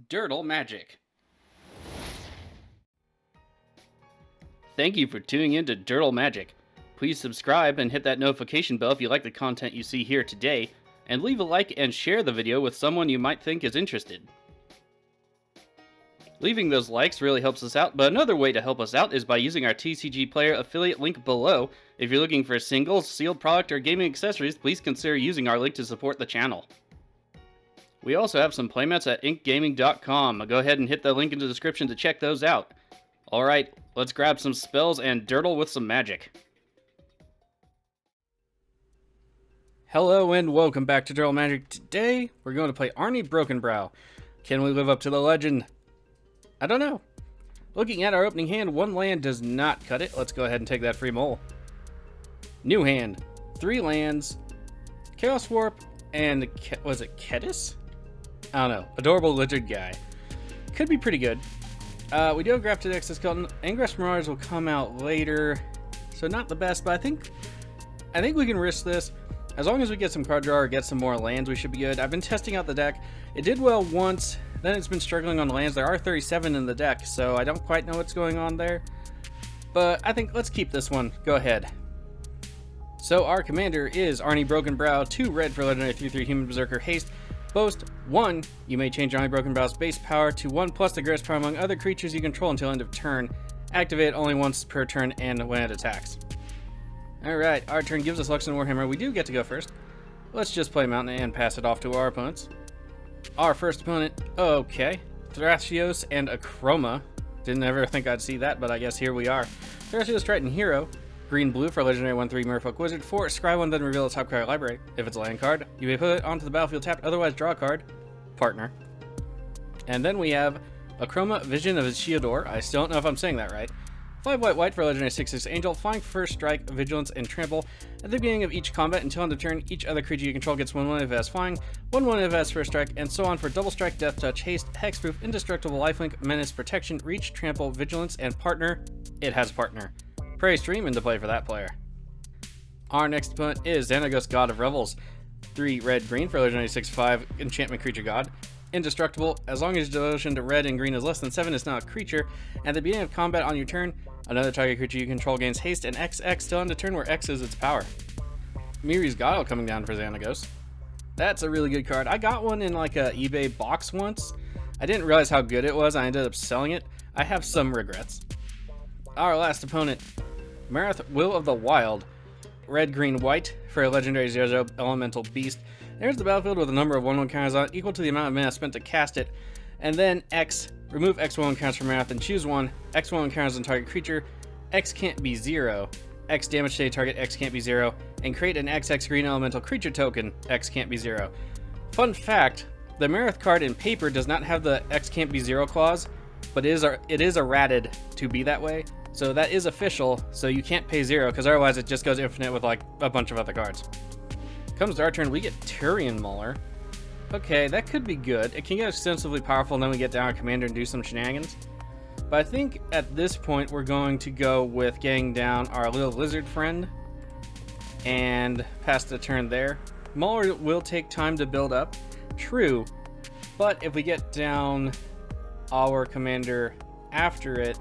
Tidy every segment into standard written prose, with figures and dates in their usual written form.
Dirtle Magic. Thank you for tuning in to Dirtle Magic. Please subscribe and hit that notification bell if you like the content you see here today, and leave a like and share the video with someone you might think is interested. Leaving those likes really helps us out, but another way to help us out is by using our TCG Player affiliate link below. If you're looking for singles, sealed product, or gaming accessories, please consider using our link to support the channel. We also have some playmats at inkgaming.com. Go ahead and hit the link in the description to check those out. Alright, let's grab some spells and dirtle with some magic. Hello and welcome back to Dirtle Magic. Today, we're going to play Arni Brokenbrow. Can we live up to the legend? I don't know. Looking at our opening hand, one land does not cut it. Let's go ahead and take that free mole. New hand, 3 lands, Chaos Warp, and was it Kedis? I don't know. Adorable lizard guy. Could be pretty good. We do have Grafted Exoskeleton. Ingress Maraths will come out later, so not the best, but I think we can risk this. As long as we get some card draw or get some more lands, we should be good. I've been testing out the deck. It did well once, then it's been struggling on the lands. There are 37 in the deck, so I don't quite know what's going on there. But I think let's keep this one. Go ahead. So our commander is Arni Brokenbrow, 2 red for legendary 3/3 Human Berserker Haste. Boast 1. You may change Arni Brokenbrow's base power to 1 plus the greatest power among other creatures you control until end of turn. Activate only once per turn and when it attacks. Alright, our turn gives us Luxon Warhammer. We do get to go first. Let's just play Mountain and pass it off to our opponents. Our first opponent, okay. Thrasios and Akroma. Didn't ever think I'd see that, but I guess here we are. Thrasios Triton Hero. Green-blue for a legendary 1/3 Merfolk Wizard. 4, scry 1, then reveal its top card library. If it's a land card, you may put it onto the battlefield tapped, otherwise draw a card. Partner. And then we have Akroma, Vision of Ishiador. I still don't know if I'm saying that right. 5 white for a legendary 6/6 Angel. Flying for first strike, vigilance, and trample. At the beginning of each combat until end of turn, each other creature you control gets 1/1 if it has flying, 1/1 if it has first strike, and so on for double strike, death touch, haste, hexproof, indestructible, lifelink, menace, protection, reach, trample, vigilance, and partner. It has partner. Prey Stream into play for that player. Our next opponent is Xenagos, God of Revels. 3 red-green for a legendary 6/5 enchantment creature god. Indestructible. As long as devotion to red and green is less than 7, it's not a creature. At the beginning of combat on your turn, another target creature you control gains haste and XX till end of turn, where X is its power. Miri's Guile coming down for Xenagos. That's a really good card. I got one in like a eBay box once. I didn't realize how good it was. I ended up selling it. I have some regrets. Our last opponent, Marath, Will of the Wild. Red, green, white for a legendary 0/0 elemental beast. There's the battlefield with a number of 1/1 counters on it equal to the amount of mana spent to cast it. And then X, remove X 1/1 counters from Marath and choose 1. X 1/1 counters on target creature. X can't be 0. X damage to a target, X can't be 0. And create an XX green elemental creature token. X can't be 0. Fun fact, the Marath card in paper does not have the X can't be 0 clause, but it is errated to be that way. So that is official, so you can't pay 0, because otherwise it just goes infinite with like a bunch of other cards. Comes to our turn, we get Turian Mauler. Okay, that could be good. It can get extensively powerful, and then we get down our commander and do some shenanigans. But I think at this point we're going to go with getting down our little lizard friend and pass the turn there. Mauler will take time to build up, true, but if we get down our commander after it,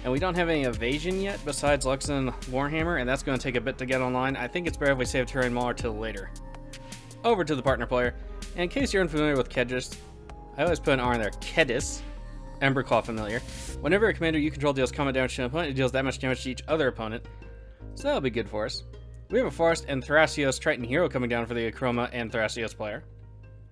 and we don't have any evasion yet besides Luxon Warhammer, and that's going to take a bit to get online, I think it's better if we save Turian Mauler till later. Over to the partner player. And in case you're unfamiliar with Kedis, I always put an R in there, Kedis, Emberclaw familiar. Whenever a commander you control deals combat damage to an opponent, it deals that much damage to each other opponent. So that'll be good for us. We have a Forest and Thrasios Triton Hero coming down for the Akroma and Thrasios player.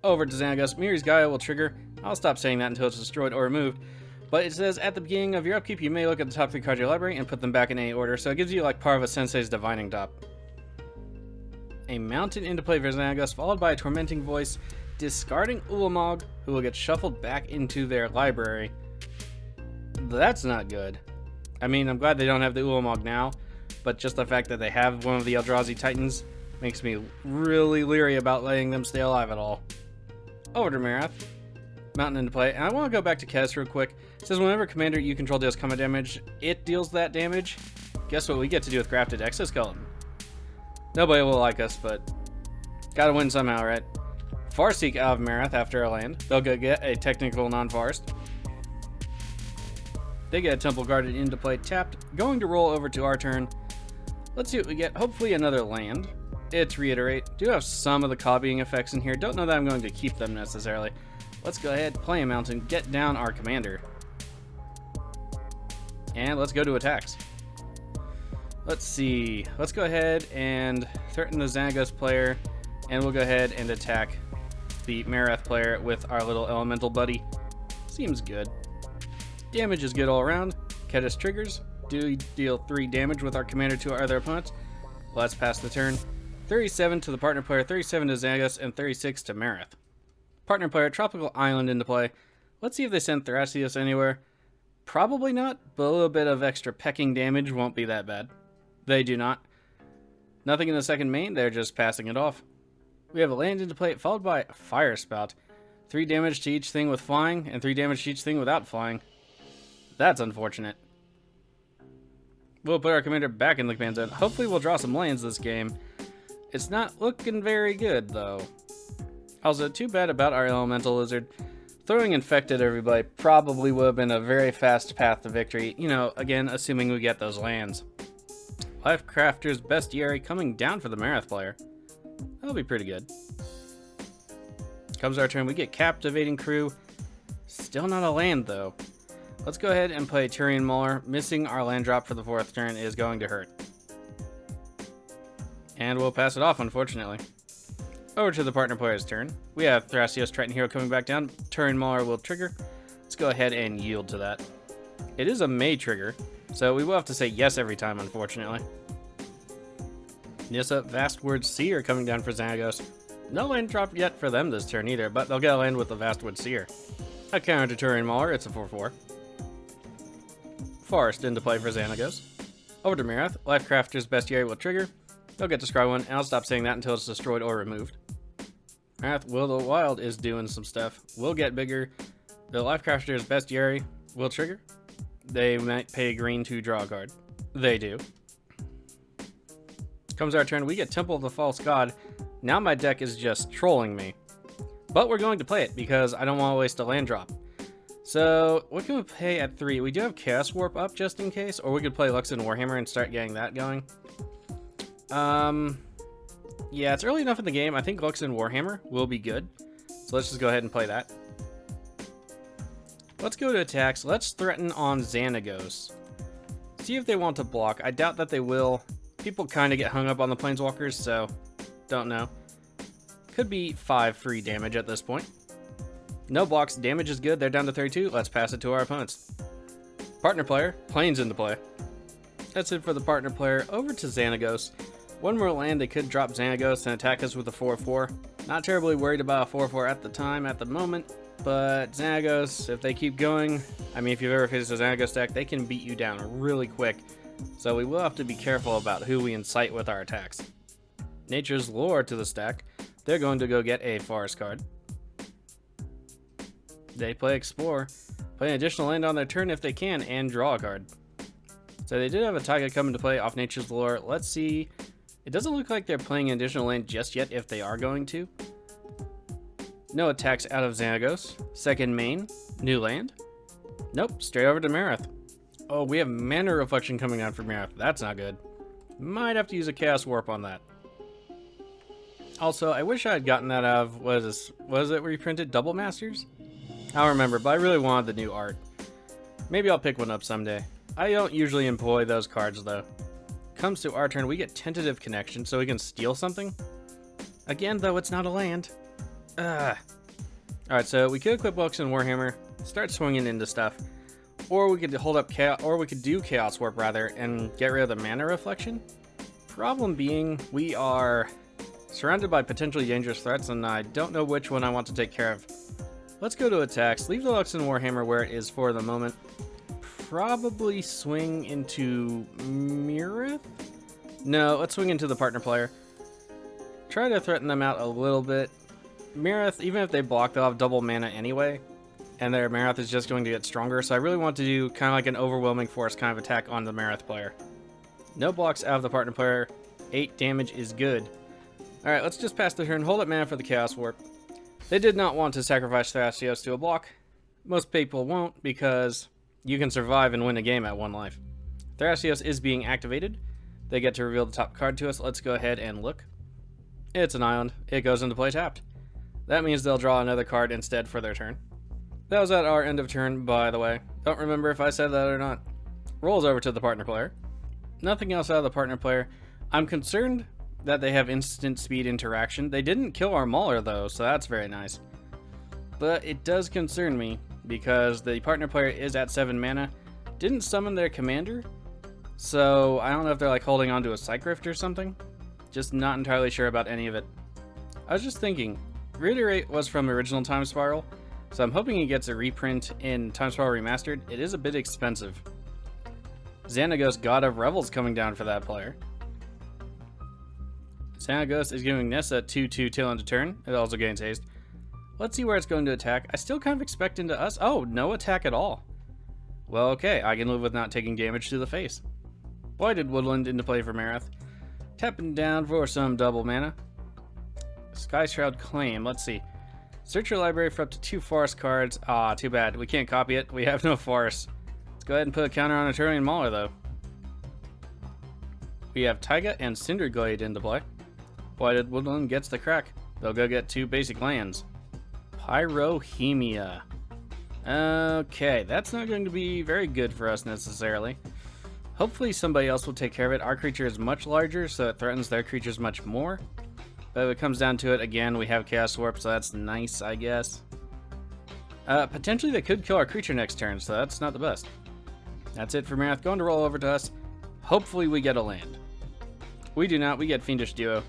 Over to Xenagos, Miri's Guile will trigger. I'll stop saying that until it's destroyed or removed. But it says, at the beginning of your upkeep, you may look at the top 3 cards of your library and put them back in any order, so it gives you like part of a Sensei's Divining Top. A Mountain into play for Xenagos, followed by a Tormenting Voice, discarding Ulamog, who will get shuffled back into their library. That's not good. I mean, I'm glad they don't have the Ulamog now, but just the fact that they have one of the Eldrazi Titans makes me really leery about letting them stay alive at all. Over to Marath. Mountain into play, and I want to go back to Kedis real quick. It says whenever commander you control deals combat damage, it deals that damage. Guess what we get to do with Grafted Exoskeleton? Nobody will like us, but gotta win somehow, right? Farseek out of Marath after a land. They'll go get a technical non-forest. They get a Temple Guarded into play tapped. Going to roll over to our turn. Let's see what we get. Hopefully another land. It's Reiterate. Do have some of the copying effects in here. Don't know that I'm going to keep them necessarily. Let's go ahead, play a mountain, get down our commander. And let's go to attacks. Let's see. Let's go ahead and threaten the Xenagos player. And we'll go ahead and attack the Marath player with our little elemental buddy. Seems good. Damage is good all around. Kedis triggers. Do deal 3 damage with our commander to our other opponents. Let's pass the turn. 37 to the partner player, 37 to Xenagos, and 36 to Marath. Partner player, Tropical Island into play. Let's see if they send Thrasios anywhere. Probably not, but a little bit of extra pecking damage won't be that bad. They do not. Nothing in the second main, they're just passing it off. We have a land into play, followed by a Fire Spout. 3 damage to each thing with flying, and 3 damage to each thing without flying. That's unfortunate. We'll put our commander back in the command zone. Hopefully we'll draw some lands this game. It's not looking very good, though. Also, too bad about our Elemental Lizard. Throwing Infected everybody probably would have been a very fast path to victory. You know, again, assuming we get those lands. Lifecrafter's Bestiary coming down for the Marath player. That'll be pretty good. Comes our turn. We get Captivating Crew. Still not a land, though. Let's go ahead and play Turian Mauler. Missing our land drop for the 4th turn is going to hurt. And we'll pass it off, unfortunately. Over to the partner player's turn. We have Thrasios Triton Hero coming back down. Turian Mauler will trigger. Let's go ahead and yield to that. It is a May trigger, so we will have to say yes every time, unfortunately. Nissa, Vastword Seer coming down for Xenagos. No land drop yet for them this turn either, but they'll get a land with the Vastwood Seer. A counter to Turian Mauler, it's a 4/4. Forest into play for Xenagos. Over to Marath, Lifecrafter's Bestiary will trigger. They'll get to scry 1, and I'll stop saying that until it's destroyed or removed. Marath, Will of the Wild is doing some stuff. Will get bigger. The Lifecrafter's Bestiary will trigger. They might pay green to draw a card. They do. Comes our turn, we get Temple of the False God. Now my deck is just trolling me. But we're going to play it because I don't want to waste a land drop. So, what can we play at 3? We do have Chaos Warp up just in case, or we could play Luxon Warhammer and start getting that going. Yeah, it's early enough in the game. I think Luxon Warhammer will be good. So let's just go ahead and play that. Let's go to attacks. Let's threaten on Xenagos. See if they want to block. I doubt that they will. People kind of get hung up on the Planeswalkers, so don't know. Could be 5 free damage at this point. No blocks. Damage is good. They're down to 32. Let's pass it to our opponents. Partner player. Plains into play. That's it for the partner player. Over to Xenagos. One more land. They could drop Xenagos and attack us with a 4/4. Not terribly worried about a 4/4 at the moment. But Xenagos, if they keep going, I mean, if you've ever faced a Xenagos deck, they can beat you down really quick. So we will have to be careful about who we incite with our attacks. Nature's Lore to the stack. They're going to go get a forest card. They play Explore. Play an additional land on their turn if they can, and draw a card. So they did have a Taiga come into play off Nature's Lore. Let's see. It doesn't look like they're playing an additional land just yet if they are going to. No attacks out of Xenagos. Second main. New land. Nope, straight over to Marath. Oh, we have Mana Reflection coming out for Marath. That's not good. Might have to use a Chaos Warp on that. Also, I wish I had gotten that out of, was it reprinted? Double Masters? I don't remember, but I really wanted the new art. Maybe I'll pick one up someday. I don't usually employ those cards, though. Comes to our turn, we get Tentative Connection, so we can steal something. Again, though, it's not a land. Alright, so we could equip Luxon Warhammer, start swinging into stuff. Or we could hold up Chaos, or we could do Chaos Warp, rather, and get rid of the Mana Reflection. Problem being, we are surrounded by potentially dangerous threats, and I don't know which one I want to take care of. Let's go to attacks. Leave the Luxon Warhammer where it is for the moment. Probably swing into Marath? No, let's swing into the partner player. Try to threaten them out a little bit. Marath, even if they block, they'll have double mana anyway. And their Marath is just going to get stronger, so I really want to do kind of like an overwhelming force kind of attack on the Marath player. No blocks out of the partner player. 8 damage is good. Alright, let's just pass the turn. Hold up mana for the Chaos Warp. They did not want to sacrifice Thrasios to a block. Most people won't because you can survive and win a game at 1 life. Thrasios is being activated. They get to reveal the top card to us. Let's go ahead and look. It's an island. It goes into play tapped. That means they'll draw another card instead for their turn. That was at our end of turn, by the way. Don't remember if I said that or not. Rolls over to the partner player. Nothing else out of the partner player. I'm concerned that they have instant speed interaction. They didn't kill our Mauler though, so that's very nice. But it does concern me because the partner player is at 7 mana. Didn't summon their commander, so I don't know if they're like holding on to a Psych Rift or something. Just not entirely sure about any of it. I was just thinking, Reiterate was from original Time Spiral, so I'm hoping he gets a reprint in Time Spiral Remastered. It is a bit expensive. Xenagos, God of Revels, coming down for that player. Xenagos is giving Nessa 2/2 till end of turn. It also gains haste. Let's see where it's going to attack. I still kind of expect into us. Oh, no attack at all. Well, okay, I can live with not taking damage to the face. Blighted Woodland into play for Marath. Tapping down for some double mana. Skyshroud Claim, let's see. Search your library for up to 2 forest cards. Ah, too bad. We can't copy it. We have no forest. Let's go ahead and put a counter on Eturian Mauler, though. We have Taiga and Cinderglade into play. Blighted Woodland gets the crack. They'll go get 2 basic lands. Pyrohemia. Okay, that's not going to be very good for us necessarily. Hopefully somebody else will take care of it. Our creature is much larger, so it threatens their creatures much more. But if it comes down to it, again, we have Chaos Warp, so that's nice, I guess. Potentially they could kill our creature next turn, so that's not the best. That's it for Marath. Going to roll over to us. Hopefully we get a land. We do not. We get Fiendish Duo.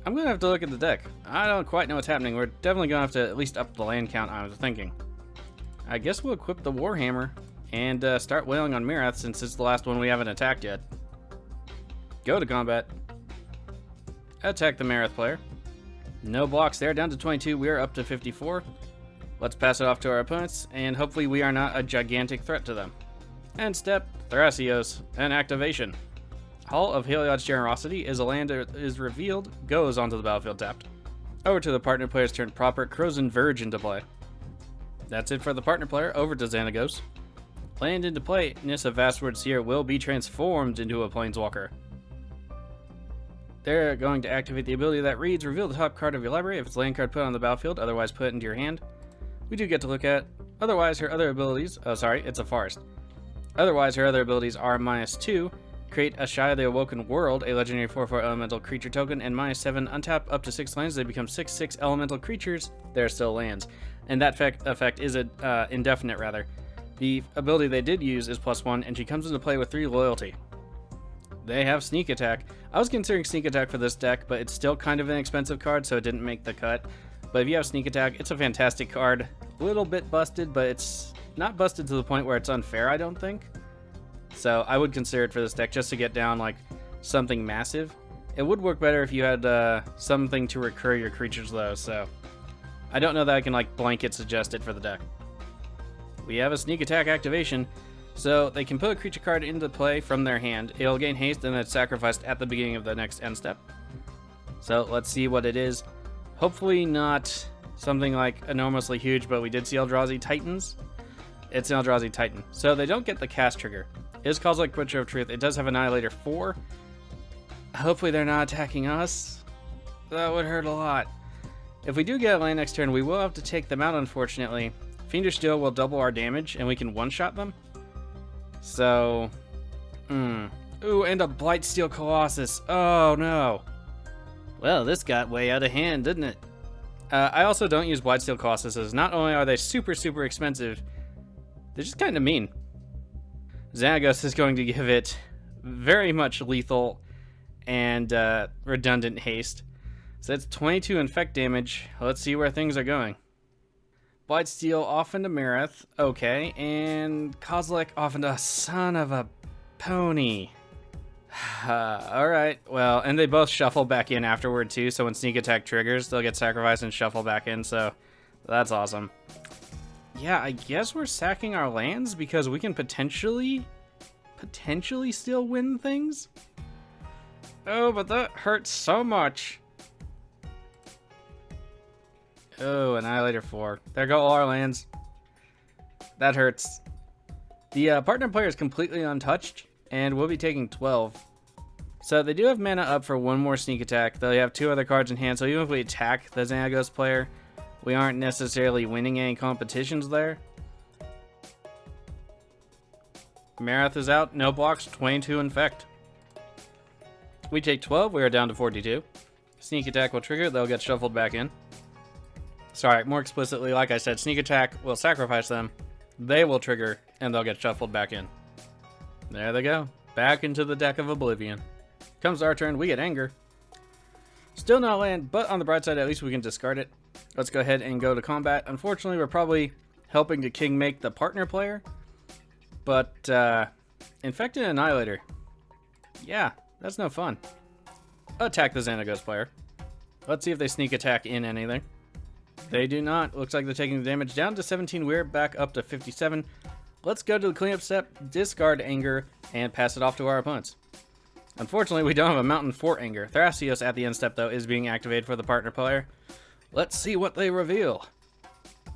I'm going to have to look at the deck. I don't quite know what's happening. We're definitely going to have to at least up the land count, I was thinking. I guess we'll equip the Warhammer and start wailing on Marath since it's the last one we haven't attacked yet. Go to combat. Attack the Marath player. No blocks there. Down to 22. We are up to 54. Let's pass it off to our opponents, and hopefully we are not a gigantic threat to them. End step, Thrasios, and activation. Hall of Heliod's Generosity is a land that is revealed, goes onto the battlefield tapped. Over to the partner player's turn proper, Crozen Verge into play. That's it for the partner player. Over to Xenagos. Land into play, Nissa Vastward Seer will be transformed into a Planeswalker. They're going to activate the ability that reads, reveal the top card of your library if it's a land card put on the battlefield, otherwise put it into your hand. We do get to look at. Otherwise, her other abilities, it's a forest. Otherwise, her other abilities are -2, create a Shy of the Awoken World, a legendary 4/4 elemental creature token, and -7, untap up to 6 lands. They become 6/6 elemental creatures. They're still lands. And that effect is indefinite, rather. The ability they did use is +1, and she comes into play with 3 loyalty. They have Sneak Attack. I was considering Sneak Attack for this deck, but it's still kind of an expensive card, so it didn't make the cut. But if you have Sneak Attack, it's a fantastic card. A little bit busted, but it's not busted to the point where it's unfair, I don't think. So I would consider it for this deck just to get down like something massive. It would work better if you had something to recur your creatures though, so I don't know that I can like blanket suggest it for the deck. We have a Sneak Attack activation, so they can put a creature card into play from their hand. It'll gain haste and it's sacrificed at the beginning of the next end step. So let's see what it is. Hopefully not something like enormously huge, but we did see Eldrazi Titans. It's an Eldrazi Titan. So they don't get the cast trigger. It is Cosmic Butcher of Truth. It does have Annihilator 4. Hopefully they're not attacking us. That would hurt a lot. If we do get a land next turn, we will have to take them out, unfortunately. Fiendish Duo will double our damage, and we can one-shot them. So, Ooh, and a Blightsteel Colossus. Oh, no. Well, this got way out of hand, didn't it? I also don't use Blightsteel Colossuses. Not only are they super, super expensive, they're just kind of mean. Xenagos is going to give it very much lethal and redundant haste. So that's 22 infect damage. Let's see where things are going. Blightsteel off into Marath. Okay, and Kozilek off into son of a pony. Alright, well, and they both shuffle back in afterward too, so when Sneak Attack triggers, they'll get sacrificed and shuffle back in, so that's awesome. Yeah, I guess we're sacking our lands because we can potentially still win things? Oh, but that hurts so much. Oh, Annihilator 4. There go all our lands. That hurts. The partner player is completely untouched, and we'll be taking 12. So they do have mana up for one more sneak attack. They have 2 other cards in hand, so even if we attack the Xenagos player, we aren't necessarily winning any competitions there. Marath is out, no blocks, 22 infect. We take 12, we are down to 42. Sneak attack will trigger, they'll get shuffled back in. Sorry, more explicitly, like I said, sneak attack will sacrifice them, they will trigger, and they'll get shuffled back in. There they go, back into the deck of Oblivion. Comes our turn, we get Anger. Still not land, but on the bright side, at least we can discard it. Let's go ahead and go to combat. Unfortunately, we're probably helping to king make the partner player. But, Infected Annihilator. Yeah, that's no fun. Attack the Xenagos player. Let's see if they sneak attack in anything. They do not. Looks like they're taking the damage down to 17. We're back up to 57. Let's go to the cleanup step, discard Anger, and pass it off to our opponents. Unfortunately, we don't have a mountain for Anger. Thrasios at the end step, though, is being activated for the partner player. Let's see what they reveal.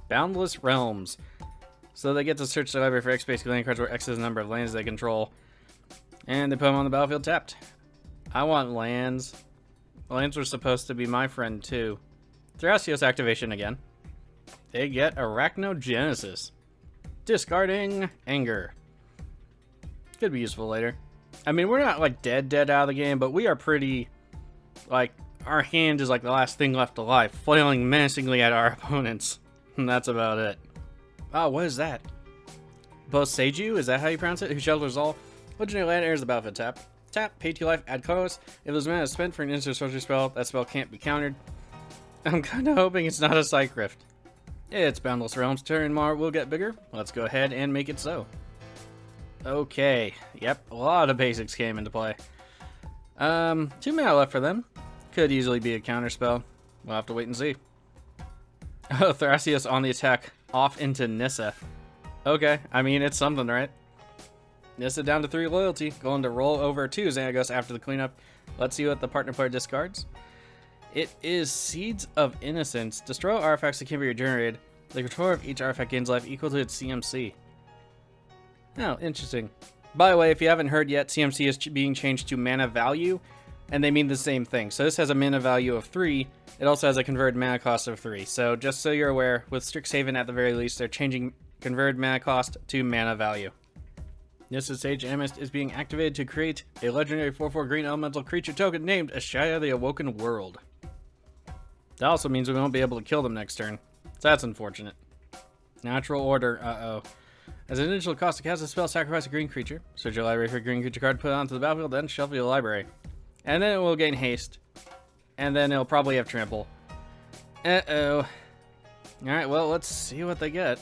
Boundless Realms. So they get to search the library for X basic land cards where X is the number of lands they control. And they put them on the battlefield tapped. I want lands. Lands were supposed to be my friend, too. Thrasios activation again. They get Arachnogenesis. Discarding Anger. Could be useful later. I mean, we're not, like, dead out of the game, but we are pretty, like, our hand is like the last thing left alive, flailing menacingly at our opponents. And that's about it. Oh, what is that? Boseiju? Is that how you pronounce it? Who shelters all? Legendary land enters the battlefield tap. Tap, pay 2 life, add colors. If there's mana spent for an instant sorcery spell, that spell can't be countered. I'm kind of hoping it's not a Psych Rift. It's Boundless Realms turn, Mar will get bigger. Let's go ahead and make it so. Okay, yep, a lot of basics came into play. 2 mana left for them. Could easily be a counter spell. We'll have to wait and see. Oh, Thrasios on the attack, off into Nissa. Okay, I mean, it's something, right? Nissa down to 3 loyalty, going to roll over 2 Xenagos after the cleanup. Let's see what the partner player discards. It is Seeds of Innocence. Destroy artifacts that can be regenerated. The controller of each artifact gains life equal to its CMC. Oh, interesting. By the way, if you haven't heard yet, CMC is being changed to mana value, and they mean the same thing. So this has a mana value of 3. It also has a converted mana cost of 3. So just so you're aware, with Strixhaven at the very least, they're changing converted mana cost to mana value. Nissa's Sage Amist is being activated to create a legendary 4/4 green elemental creature token named Ashaya the Awoken World. That also means we won't be able to kill them next turn. So that's unfortunate. Natural Order, uh-oh. As an initial cost to cast a spell, sacrifice a green creature. Search your library for a green creature card, put it onto the battlefield, then shuffle your library. And then it will gain haste. And then it'll probably have trample. Uh-oh. Alright, well, let's see what they get.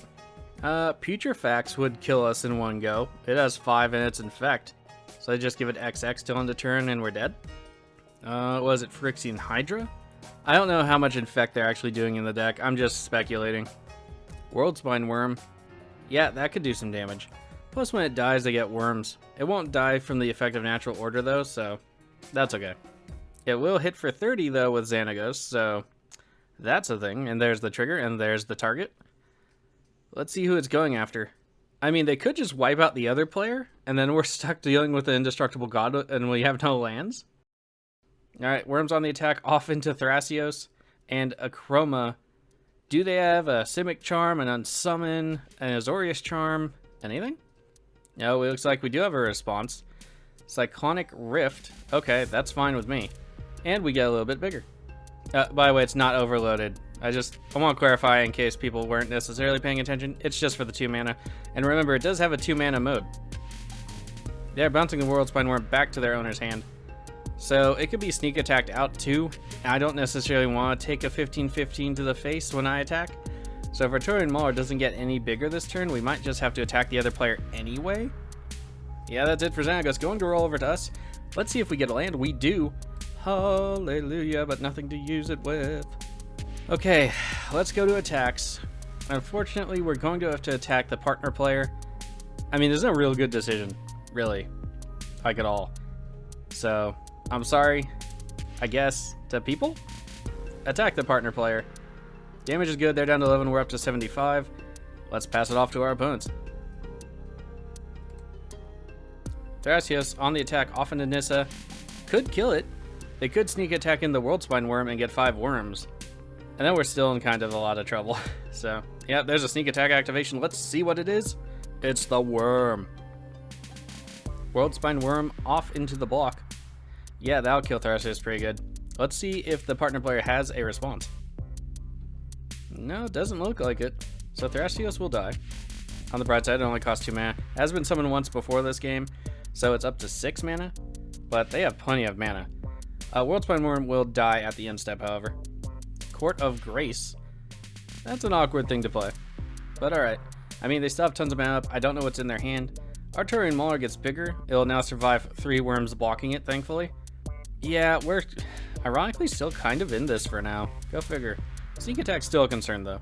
Putrefax would kill us in one go. It has 5 in its infect. So I just give it XX till end of turn and we're dead. Was it Phyrexian Hydra? I don't know how much infect they're actually doing in the deck. I'm just speculating. Worldspine Worm. Yeah, that could do some damage. Plus when it dies, they get worms. It won't die from the effect of Natural Order though, so that's okay. It will hit for 30 though with Xenagos, so that's a thing. And there's the trigger, and there's the target. Let's see who it's going after. I mean, they could just wipe out the other player, and then we're stuck dealing with the Indestructible God, and we have no lands. Alright, Worms on the attack, off into Thrasios, and Akroma. Do they have a Simic Charm, an Unsummon, an Azorius Charm, anything? No, it looks like we do have a response. Cyclonic Rift. Okay, that's fine with me. And we get a little bit bigger. By the way, it's not overloaded. I want to clarify in case people weren't necessarily paying attention. It's just for the 2 mana. And remember, it does have a 2 mana mode. They're bouncing the Worldspine Worm back to their owner's hand. So it could be sneak attacked out too. I don't necessarily want to take a 15/15 to the face when I attack. So if our Arturian Mauler doesn't get any bigger this turn, we might just have to attack the other player anyway. Yeah, that's it for Xenagos. Going to roll over to us. Let's see if we get a land. We do. Hallelujah, but nothing to use it with. Okay, let's go to attacks. Unfortunately, we're going to have to attack the partner player. I mean, there's no real good decision, really, like at all. So, I'm sorry, I guess, to people? Attack the partner player. Damage is good. They're down to 11. We're up to 75. Let's pass it off to our opponents. Thrasios on the attack off into Nissa. Could kill it. They could sneak attack in the Worldspine Worm and get 5 worms. And then we're still in kind of a lot of trouble. So, yeah, there's a sneak attack activation. Let's see what it is. It's the worm. Worldspine Worm off into the block. Yeah, that'll kill Thrasios pretty good. Let's see if the partner player has a response. No, it doesn't look like it. So Thrasios will die. On the bright side, it only costs 2 mana. It has been summoned once before this game, so it's up to 6 mana. But they have plenty of mana. Worldspine Worm will die at the end step, however. Court of Grace. That's an awkward thing to play. But alright. I mean, they still have tons of mana up. I don't know what's in their hand. Arturian Mauler gets bigger. It'll now survive 3 worms blocking it, thankfully. Yeah, we're ironically still kind of in this for now. Go figure. Sneak attack's still a concern, though.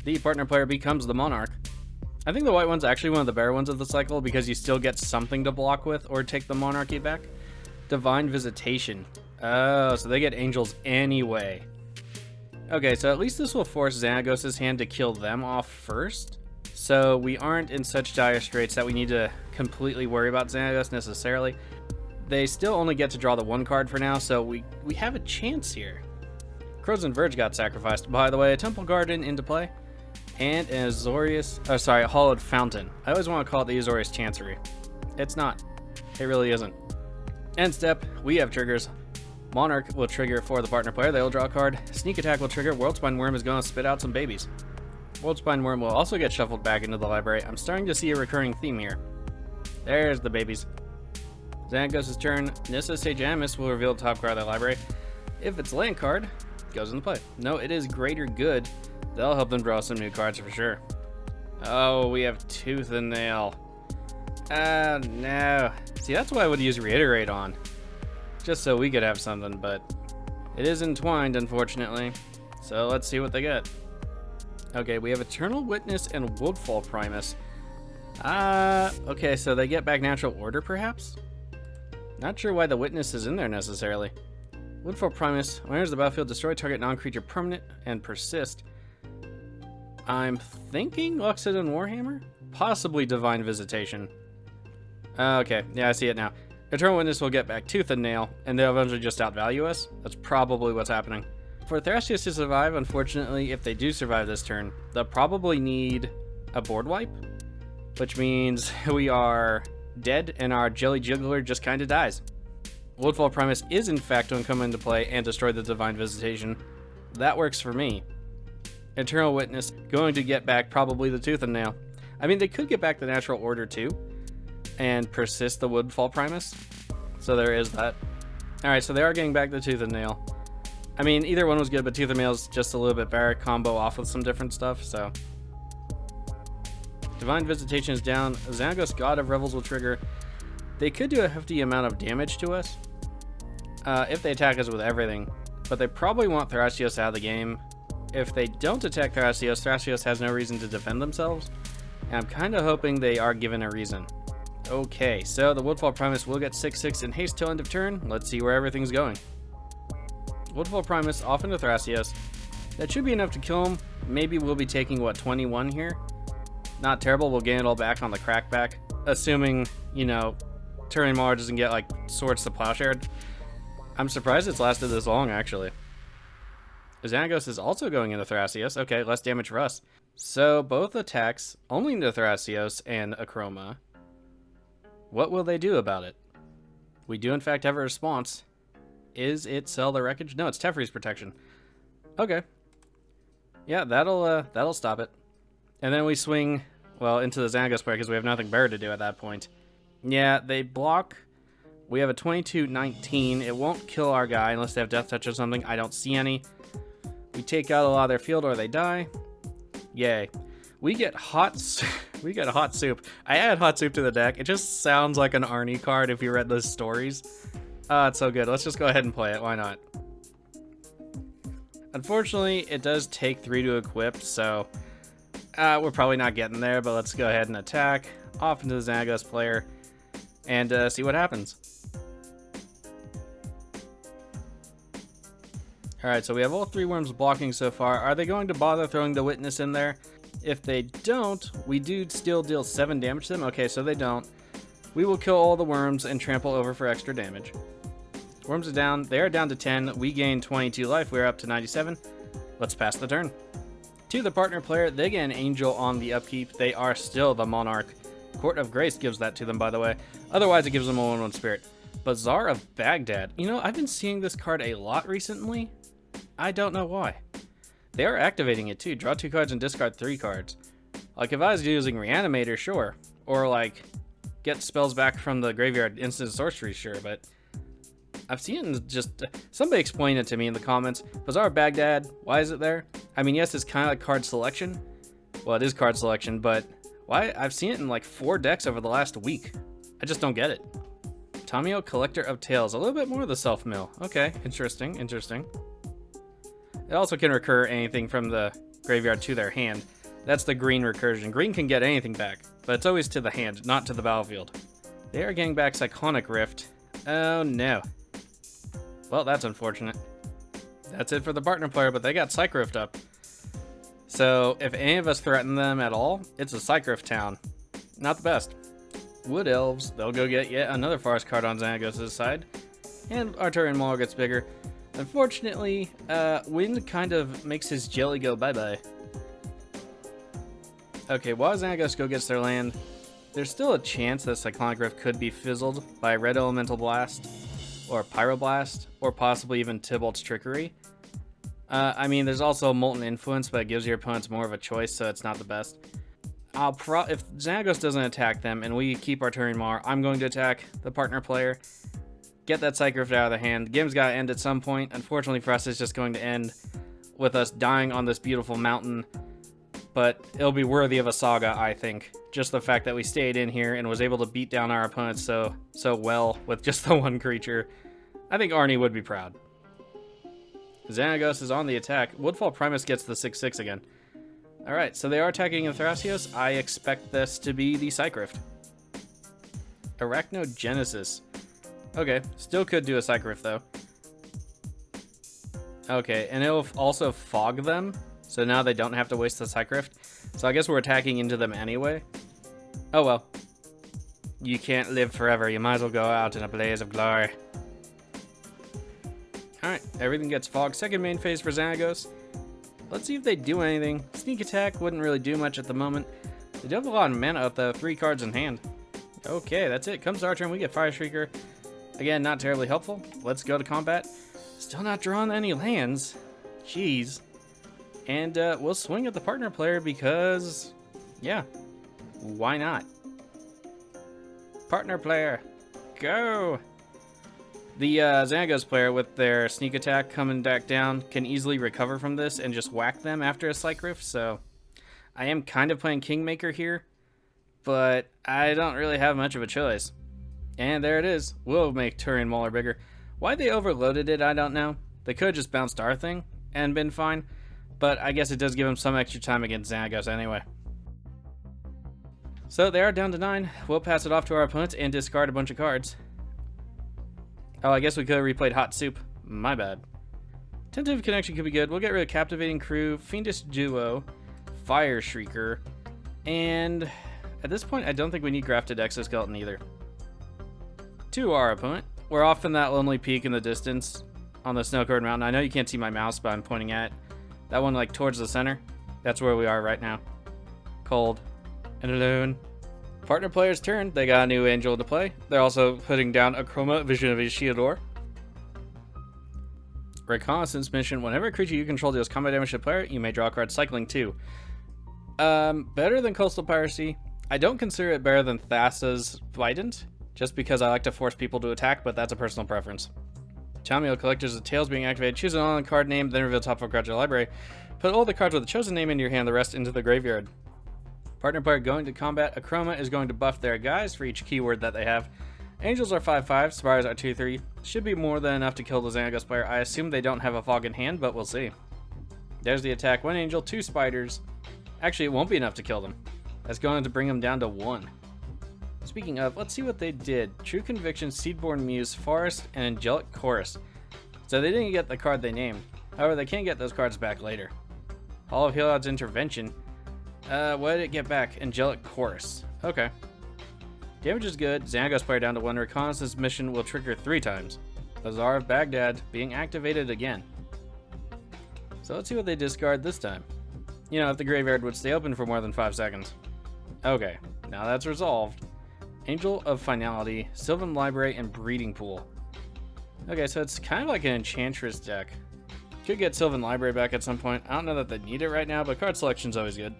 The partner player becomes the Monarch. I think the white one's actually one of the better ones of the cycle because you still get something to block with or take the Monarchy back. Divine Visitation. Oh, so they get angels anyway. Okay, so at least this will force Xenagos' hand to kill them off first. So we aren't in such dire straits that we need to completely worry about Xenagos necessarily. They still only get to draw the 1 card for now, so we have a chance here. Crozen Verge got sacrificed. By the way, a Temple Garden into play. And an a Hollowed Fountain. I always want to call it the Azorius Chancery. It's not. It really isn't. End step, we have triggers. Monarch will trigger for the partner player. They'll draw a card. Sneak attack will trigger. Worldspine Worm is going to spit out some babies. Worldspine Worm will also get shuffled back into the library. I'm starting to see a recurring theme here. There's the babies. Xenagos' turn. Nissa Sage Animus will reveal the top card of the library. If it's land card, it goes into play. No, it is Greater Good. That'll help them draw some new cards for sure. Oh, we have Tooth and Nail. Oh, no. See, that's why I would use Reiterate on. Just so we could have something, but it is entwined, unfortunately. So let's see what they get. Okay, we have Eternal Witness and Woodfall Primus. Okay, so they get back Natural Order, perhaps? Not sure why the Witness is in there, necessarily. Woodfall Primus, when enters the battlefield, destroy target non-creature permanent and persist. I'm thinking Luxodon Warhammer? Possibly Divine Visitation. Okay, yeah, I see it now. Eternal Witness will get back Tooth and Nail, and they'll eventually just outvalue us. That's probably what's happening. For Thrasios to survive, unfortunately, if they do survive this turn, they'll probably need a board wipe, which means we are dead and our Jelly Jiggler just kind of dies. Woodfall Primus is in fact going to come into play and destroy the Divine Visitation. That works for me. Eternal Witness going to get back probably the Tooth and Nail. I mean, they could get back the Natural Order too, and persist the Woodfall Primus. So there is that. Alright, so they are getting back the Tooth and Nail. I mean, either one was good, but Tooth and Nail is just a little bit better. Combo off with some different stuff, so. Divine Visitation is down. Xenagos, God of Revels will trigger. They could do a hefty amount of damage to us if they attack us with everything, but they probably want Thrasios out of the game. If they don't attack Thrasios, Thrasios has no reason to defend themselves, and I'm kind of hoping they are given a reason. Okay, so the Woodfall Primus will get 6/6 in haste till end of turn. Let's see where everything's going. Woodfall Primus off into Thrasios. That should be enough to kill him. Maybe we'll be taking, what, 21 here? Not terrible. We'll gain it all back on the crackback. Assuming, you know, Turian Mauler doesn't get, like, Swords to Plowshare. I'm surprised it's lasted this long, actually. Xenagos is also going into Thrasios. Okay, less damage for us. So, both attacks only into Thrasios and Akroma. What will they do about it? We do, in fact, have a response. Is it Sell the Wreckage? No, it's Teferi's Protection. Okay. Yeah, that'll stop it. And then we swing, well, into the Xenagos player because we have nothing better to do at that point. Yeah, they block. We have a 22-19. It won't kill our guy unless they have Death Touch or something. I don't see any. We take out a lot of their field or they die. Yay. We get hot soup. I add hot soup to the deck. It just sounds like an Arni card if you read those stories. It's so good. Let's just go ahead and play it. Why not? Unfortunately, it does take 3 to equip, so we're probably not getting there, but let's go ahead and attack. Off into the Xenagos player and see what happens. Alright, so we have all 3 worms blocking so far. Are they going to bother throwing the witness in there? If they don't, we do still deal 7 damage to them. Okay, so they don't. We will kill all the worms and trample over for extra damage. Worms are down. They are down to 10. We gain 22 life. We're up to 97. Let's pass the turn. To the partner player, they get an angel on the upkeep. They are still the monarch. Court of Grace gives that to them, by the way. Otherwise, it gives them a 1/1 spirit. Bazaar of Baghdad. You know, I've been seeing this card a lot recently. I don't know why. They are activating it too. Draw 2 cards and discard 3 cards. Like, if I was using Reanimator, sure. Or, like, get spells back from the graveyard, instant sorcery, sure, but I've seen it just... Somebody explain it to me in the comments. Bazaar of Baghdad, why is it there? I mean, yes, it's kind of like card selection. Well, it is card selection, but why? I've seen it in like 4 decks over the last week. I just don't get it. Tamio, Collector of Tales. A little bit more of the self-mill. Okay, interesting, interesting. It also can recur anything from the graveyard to their hand. That's the green recursion. Green can get anything back, but it's always to the hand, not to the battlefield. They are getting back Cyclonic Rift. Oh no. Well, that's unfortunate. That's it for the partner player, but they got Psych Rift up. So if any of us threaten them at all, it's a Psych Rift town. Not the best. Wood Elves, they'll go get yet another Forest card on Xenagos' side. And Arturian Maul gets bigger. Unfortunately, Wind kind of makes his jelly go bye-bye. Okay, while Xenagos go gets their land, there's still a chance that Cyclonic Rift could be fizzled by Red Elemental Blast, or Pyroblast, or possibly even Tybalt's Trickery. I mean, there's also Molten Influence, but it gives your opponents more of a choice, so it's not the best. If Xenagos doesn't attack them and we keep Arturian Maul, I'm going to attack the partner player. Get that Psych Rift out of the hand. The game's got to end at some point. Unfortunately for us, it's just going to end with us dying on this beautiful mountain. But it'll be worthy of a saga, I think. Just the fact that we stayed in here and was able to beat down our opponents so well with just the 1 creature. I think Arni would be proud. Xenagos is on the attack. Woodfall Primus gets the 6/6 again. Alright, so they are attacking in Thrasios. I expect this to be the Psych Rift. Arachnogenesis. Okay, still could do a Psych Rift though. Okay, and it'll also fog them, so now they don't have to waste the Psych Rift. So I guess we're attacking into them anyway. Oh well. You can't live forever, you might as well go out in a blaze of glory. Alright, everything gets fogged. Second main phase for Xenagos. Let's see if they do anything. Sneak attack wouldn't really do much at the moment. They do have a lot of mana up though, 3 cards in hand. Okay, that's it. Comes our turn, we get Fire Shrieker. Again, not terribly helpful. Let's go to combat. Still not drawing any lands. Jeez. And we'll swing at the partner player because, yeah, why not? Partner player, go! The Xenagos player with their sneak attack coming back down can easily recover from this and just whack them after a Psych Rift, so I am kind of playing Kingmaker here, but I don't really have much of a choice. And there it is. We'll make Turian Mauler bigger. Why they overloaded it, I don't know. They could have just bounced our thing and been fine, but I guess it does give them some extra time against Xenagos anyway. So they are down to 9. We'll pass it off to our opponents and discard a bunch of cards. Oh, I guess we could have replayed Hot Soup. My bad. Tentative Connection could be good. We'll get rid of Captivating Crew, Fiendish Duo, Fire Shrieker, and at this point, I don't think we need Grafted Exoskeleton either. To our opponent. We're off in that lonely peak in the distance on the snow-covered mountain. I know you can't see my mouse, but I'm pointing at that one, like, towards the center. That's where we are right now. Cold and alone. Partner player's turn. They got a new angel to play. They're also putting down Akroma, Vision of Ishidor. Reconnaissance mission. Whenever a creature you control deals combat damage to the player, you may draw a card, cycling 2. Better than Coastal Piracy. I don't consider it better than Thassa's Vidant, just because I like to force people to attack, but that's a personal preference. Tamio, Collectors of Tales being activated. Choose an online card name, then reveal top 4 cards of your library. Put all the cards with the chosen name into your hand, the rest into the graveyard. Partner player going to combat. Akroma is going to buff their guys for each keyword that they have. Angels are 5/5, Spires are 2/3. Should be more than enough to kill the Xenagos player. I assume they don't have a fog in hand, but we'll see. There's the attack. 1 angel, 2 spiders. Actually, it won't be enough to kill them. That's going to bring them down to 1. Speaking of, let's see what they did. True Conviction, Seedborn Muse, Forest, and Angelic Chorus. So they didn't get the card they named. However, they can get those cards back later. Hall of Heliod's Intervention. What did it get back? Angelic Chorus. Okay. Damage is good. Xenagos player down to 1. Reconnaissance mission will trigger 3 times. Bazaar of Baghdad being activated again. So let's see what they discard this time. You know, if the graveyard would stay open for more than 5 seconds. Okay, now that's resolved. Angel of Finality, Sylvan Library, and Breeding Pool. Okay, so it's kind of like an Enchantress deck. Could get Sylvan Library back at some point. I don't know that they need it right now, but card selection's always good.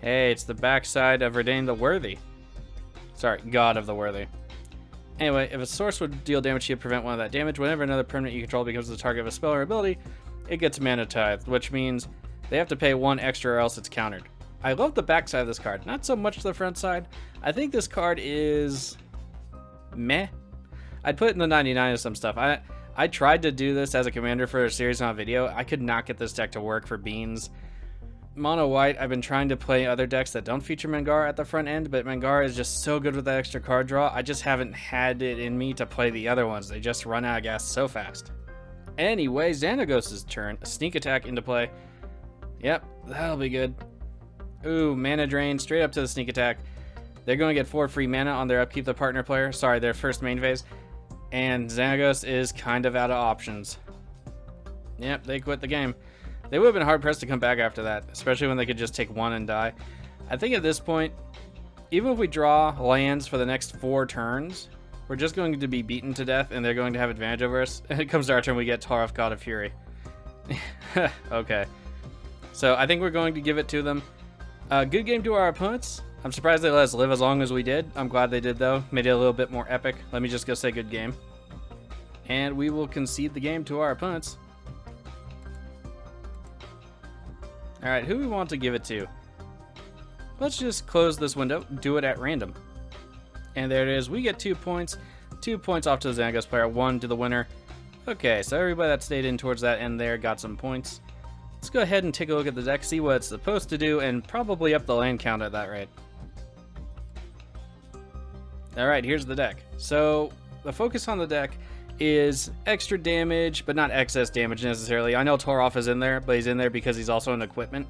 Hey, it's the backside of Redain the Worthy. Sorry, God of the Worthy. Anyway, if a source would deal damage to you, prevent one of that damage. Whenever another permanent you control becomes the target of a spell or ability, it gets mana tithed, which means they have to pay 1 extra or else it's countered. I love the backside of this card, not so much the front side. I think this card is meh. I'd put it in the 99 of some stuff. I tried to do this as a commander for a series on a video. I could not get this deck to work for beans. Mono white, I've been trying to play other decks that don't feature Mangara at the front end, but Mangara is just so good with that extra card draw. I just haven't had it in me to play the other ones. They just run out of gas so fast. Anyway, Xenagos' turn. A sneak attack into play. Yep, that'll be good. Ooh, mana drain, straight up to the sneak attack. They're going to get 4 free mana on their upkeep, the partner player. Sorry, their first main phase. And Xenagos is kind of out of options. Yep, they quit the game. They would have been hard-pressed to come back after that, especially when they could just take 1 and die. I think at this point, even if we draw lands for the next 4 turns, we're just going to be beaten to death, and they're going to have advantage over us. And it comes to our turn, we get Taroth, God of Fury. Okay. So I think we're going to give it to them. Good game to our opponents. I'm surprised they let us live as long as we did. I'm glad they did, though. Made it a little bit more epic. Let me just go say good game. And we will concede the game to our opponents. Alright, who we want to give it to? Let's just close this window, do it at random. And there it is. We get 2 points. 2 points off to the Xenagos player, 1 to the winner. Okay, so everybody that stayed in towards that end there got some points. Let's go ahead and take a look at the deck, see what it's supposed to do, and probably up the land count at that rate. Alright, here's the deck. So, the focus on the deck is extra damage, but not excess damage necessarily. I know Taroth is in there, but he's in there because he's also an equipment.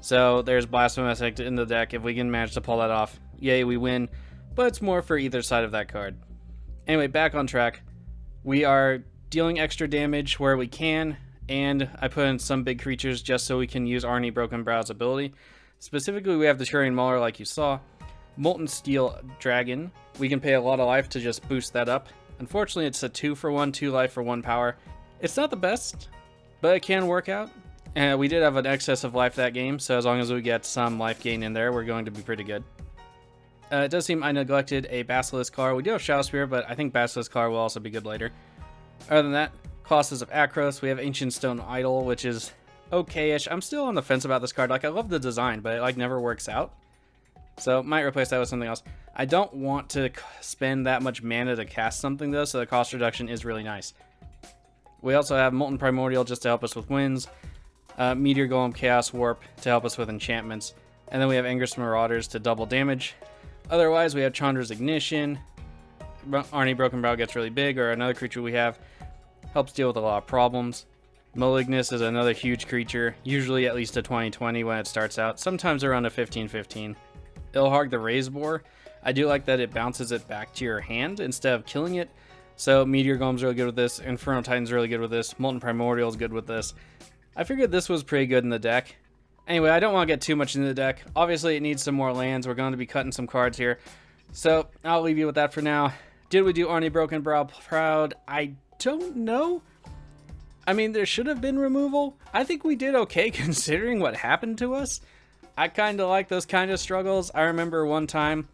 So, there's Blasphemous in the deck. If we can manage to pull that off, yay, we win. But it's more for either side of that card. Anyway, back on track. We are dealing extra damage where we can, and I put in some big creatures just so we can use Arni Brokenbrow's ability. Specifically, we have the Turian Mauler like you saw. Molten Steel Dragon. We can pay a lot of life to just boost that up. Unfortunately, it's a 2 for 1, 2 life for 1 power. It's not the best, but it can work out. And we did have an excess of life that game, so as long as we get some life gain in there, we're going to be pretty good. It does seem I neglected a Basilisk card. We do have Shadow Spear, but I think Basilisk card will also be good later. Other than that, Colossus of Akros. We have Ancient Stone Idol, which is okay-ish. I'm still on the fence about this card. Like, I love the design, but it like never works out. So might replace that with something else. I don't want to spend that much mana to cast something though, so the cost reduction is really nice. We also have Molten Primordial just to help us with wins. Meteor Golem Chaos Warp to help us with enchantments. And then we have Anger's Marauders to double damage. Otherwise, we have Chandra's Ignition. Arni Brokenbrow gets really big, or another creature we have helps deal with a lot of problems. Malignus is another huge creature, usually at least a 20-20 when it starts out, sometimes around a 15-15. Ilharg the Razeboar. I do like that it bounces it back to your hand instead of killing it. So Meteor Golem's really good with this. Inferno Titan's really good with this. Molten Primordial is good with this. I figured this was pretty good in the deck. Anyway, I don't want to get too much into the deck. Obviously, it needs some more lands. We're going to be cutting some cards here. So I'll leave you with that for now. Did we do Arni Brokenbrow proud? I don't know. I mean, there should have been removal. I think we did okay considering what happened to us. I kind of like those kind of struggles. I remember one time,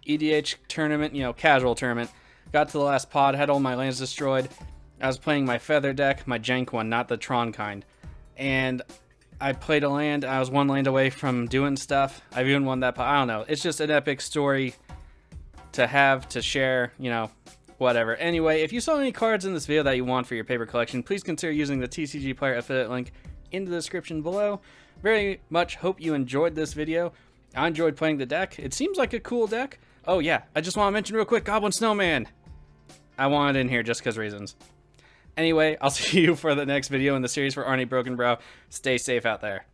EDH tournament, casual tournament, got to the last pod, had all my lands destroyed. I was playing my feather deck, my jank one, not the Tron kind. And I played a land, I was 1 land away from doing stuff. I've even won that pod. I don't know. It's just an epic story to have, to share, whatever. Anyway, if you saw any cards in this video that you want for your paper collection, please consider using the TCG Player affiliate link in the description below. Very much hope you enjoyed this video. I enjoyed playing the deck. It seems like a cool deck. Oh yeah, I just want to mention real quick, Goblin Snowman. I want it in here just because reasons. Anyway, I'll see you for the next video in the series for Arni Brokenbrow. Stay safe out there.